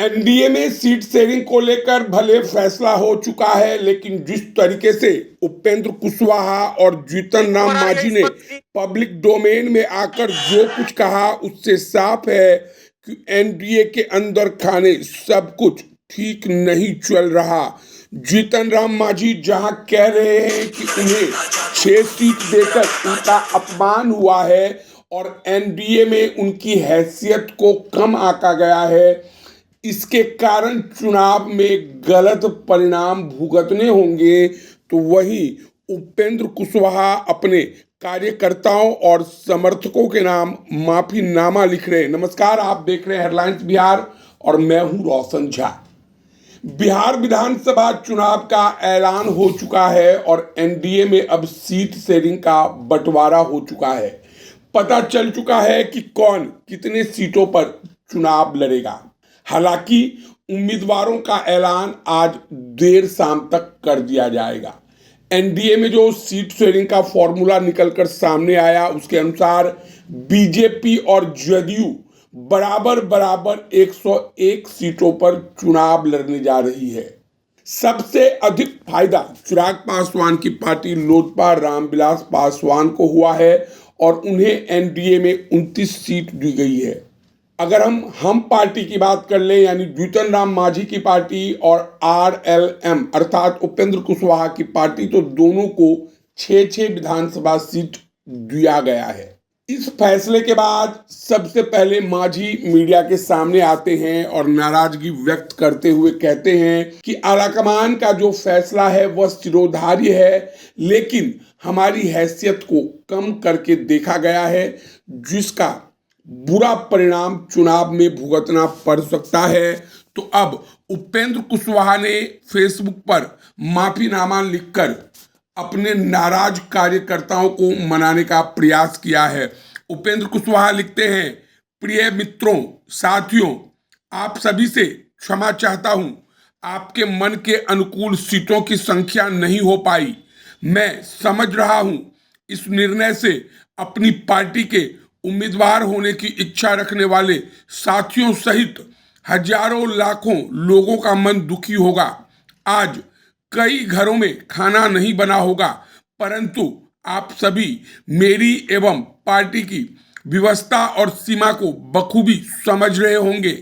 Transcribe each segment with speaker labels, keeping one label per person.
Speaker 1: NDA में seat sharing को लेकर भले फैसला हो चुका है, लेकिन जिस तरीके से उपेंद्र कुशवाहा और जीतन राम मांझी ने पब्लिक डोमेन में आकर जो कुछ कहा, उससे साफ है कि एनडीए के अंदर खाने सब कुछ ठीक नहीं चल रहा। जीतन राम मांझी जहां कह रहे हैं कि उन्हें 6 सीट देकर उनका अपमान हुआ है और एनडीए में उनकी हैसियत को कम आंका गया है, इसके कारण चुनाव में गलत परिणाम भुगतने होंगे, तो वहीं उपेंद्र कुशवाहा अपने कार्यकर्ताओं और समर्थकों के नाम माफीनामा लिख रहे हैं। नमस्कार, आप देख रहे हैं हेडलाइंस बिहार और मैं हूं रोशन झा। बिहार विधानसभा चुनाव का ऐलान हो चुका है और एनडीए में अब सीट शेयरिंग का बंटवारा हो चुका है। पता चल चुका है कि कौन कितने सीटों पर चुनाव लड़ेगा। हालांकि उम्मीदवारों का ऐलान आज देर शाम तक कर दिया जाएगा। एनडीए में जो सीट शेयरिंग का फॉर्मूला निकलकर सामने आया, उसके अनुसार बीजेपी और जदयू बराबर 101 सीटों पर चुनाव लड़ने जा रही है। सबसे अधिक फायदा चिराग पासवान की पार्टी लोजपा रामविलास पासवान को हुआ है और उन्हें एनडीए में 29 सीट दी गई है। अगर हम पार्टी की बात कर ले, यानी जीतन राम मांझी की पार्टी और आरएलएम अर्थात उपेंद्र कुशवाहा की पार्टी, तो दोनों को 6 विधानसभा सीट दिया गया है। इस फैसले के बाद सबसे पहले मांझी मीडिया के सामने आते हैं और नाराजगी व्यक्त करते हुए कहते हैं कि आलाकमान का जो फैसला है वह शिरोधार्य है, लेकिन हमारी हैसियत को कम करके देखा गया है, जिसका बुरा परिणाम चुनाव में भुगतना पड़ सकता है। तो अब उपेंद्र कुशवाहा ने फेसबुक पर माफीनामा लिखकर अपने नाराज कार्यकर्ताओं को मनाने का प्रयास किया है। उपेंद्र कुशवाहा लिखते हैं, प्रिय मित्रों, साथियों, आप सभी से क्षमा चाहता हूं। आपके मन के अनुकूल सीटों की संख्या नहीं हो पाई। मैं समझ रहा हूं। इस निर्णय से अपनी पार्टी के उम्मीदवार होने की इच्छा रखने वाले साथियों सहित हजारों लाखों लोगों का मन दुखी होगा। आज कई घरों में खाना नहीं बना होगा, परंतु आप सभी मेरी एवं पार्टी की व्यवस्था और सीमा को बखूबी समझ रहे होंगे।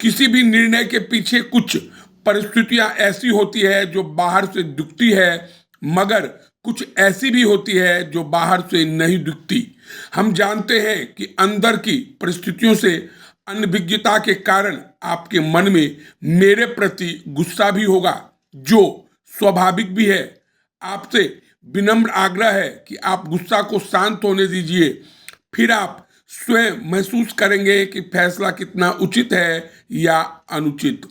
Speaker 1: किसी भी निर्णय के पीछे कुछ परिस्थितियां ऐसी होती है जो बाहर से दिखती है, मगर कुछ ऐसी भी होती है जो बाहर से नहीं दिखती। हम जानते हैं कि अंदर की परिस्थितियों से अनभिज्ञता के कारण आपके मन में मेरे प्रति गुस्सा भी होगा, जो स्वाभाविक भी है। आपसे विनम्र आग्रह है कि आप गुस्सा को शांत होने दीजिए, फिर आप स्वयं महसूस करेंगे कि फैसला कितना उचित है या अनुचित।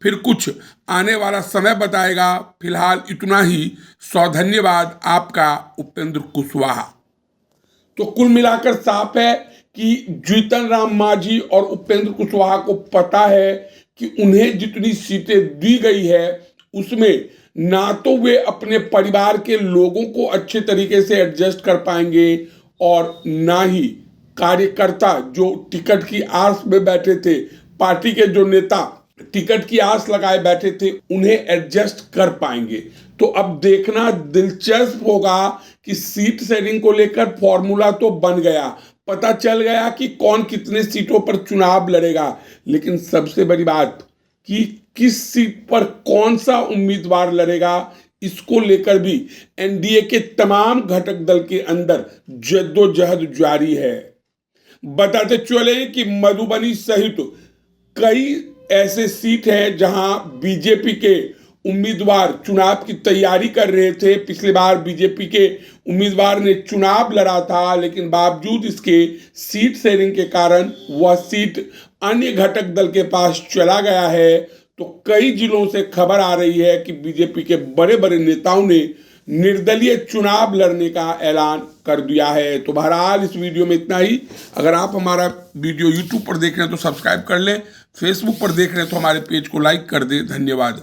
Speaker 1: फिर कुछ आने वाला समय बताएगा। फिलहाल इतना ही। धन्यवाद, आपका उपेंद्र कुशवाहा। तो कुल मिलाकर साफ है कि जीतन राम मांझी और उपेंद्र कुशवाहा को पता है कि उन्हें जितनी सीटें दी गई है, उसमें ना तो वे अपने परिवार के लोगों को अच्छे तरीके से एडजस्ट कर पाएंगे और ना ही कार्यकर्ता जो टिकट की आस में बैठे थे, पार्टी के जो नेता टिकट की आस लगाए बैठे थे, उन्हें एडजस्ट कर पाएंगे। तो अब देखना दिलचस्प होगा कि सीट शेयरिंग को लेकर फॉर्मूला तो बन गया, पता चल गया कि कौन कितने सीटों पर चुनाव लड़ेगा, लेकिन सबसे बड़ी बात कि किस सीट पर कौन सा उम्मीदवार लड़ेगा, इसको लेकर भी एनडीए के तमाम घटक दल के अंदर जद्दोजहद जारी है। बताते चले कि मधुबनी सहित कई ऐसे सीट हैं जहां बीजेपी के उम्मीदवार चुनाव की तैयारी कर रहे थे। पिछली बार बीजेपी के उम्मीदवार ने चुनाव लड़ा था, लेकिन बावजूद इसके सीट शेयरिंग के कारण वह सीट अन्य घटक दल के पास चला गया है। तो कई जिलों से खबर आ रही है कि बीजेपी के बड़े बड़े नेताओं ने निर्दलीय चुनाव लड़ने का ऐलान कर दिया है। तो बहरहाल इस वीडियो में इतना ही। अगर आप हमारा वीडियो यूट्यूब पर देख रहे हैं तो सब्सक्राइब कर लें, फेसबुक पर देख रहे हैं तो हमारे पेज को लाइक कर दें। धन्यवाद।